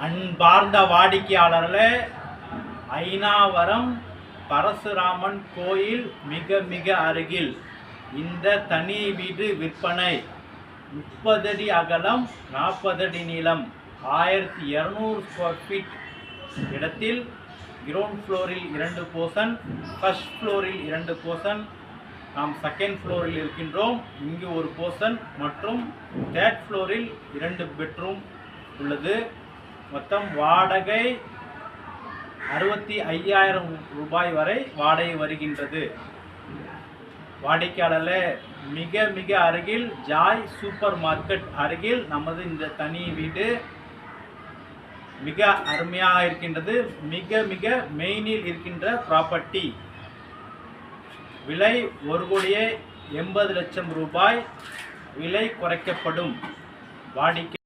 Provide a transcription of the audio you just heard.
அன்பார்ந்த வாடிக்கையாளர்களே, ஐனாவரம் பரசுராமன் கோயில் மிக மிக அருகில் இந்த தனி வீடு விற்பனை. 30 அடி அகலம், 40 அடி நீளம், 1200 ஸ்கொயர் ஃபீட் இடத்தில் கிரவுண்ட் ஃப்ளோரில் 2 போர்ஷன், ஃபர்ஸ்ட் ஃப்ளோரில் 2 போர்ஷன், நாம் செகண்ட் ஃப்ளோரில் இருக்கின்றோம். இங்கு ஒரு போர்ஷன் மற்றும் தேர்ட் ஃப்ளோரில் 2 பெட்ரூம் உள்ளது. மொத்தம் வாடகை 65,000 ரூபாய் வரை வாடகை வருகின்றது. வாடிக்கையாளர்களே, மிக மிக அருகில் ஜாய் சூப்பர் மார்க்கெட் அருகில் நமது இந்த தனி வீடு மிக அருமையாக இருக்கின்றது. மிக மிக மெயினில் இருக்கின்ற ப்ராப்பர்ட்டி. விலை 1,80,00,000 ரூபாய். விலை குறைக்கப்படும். வாடிக்கை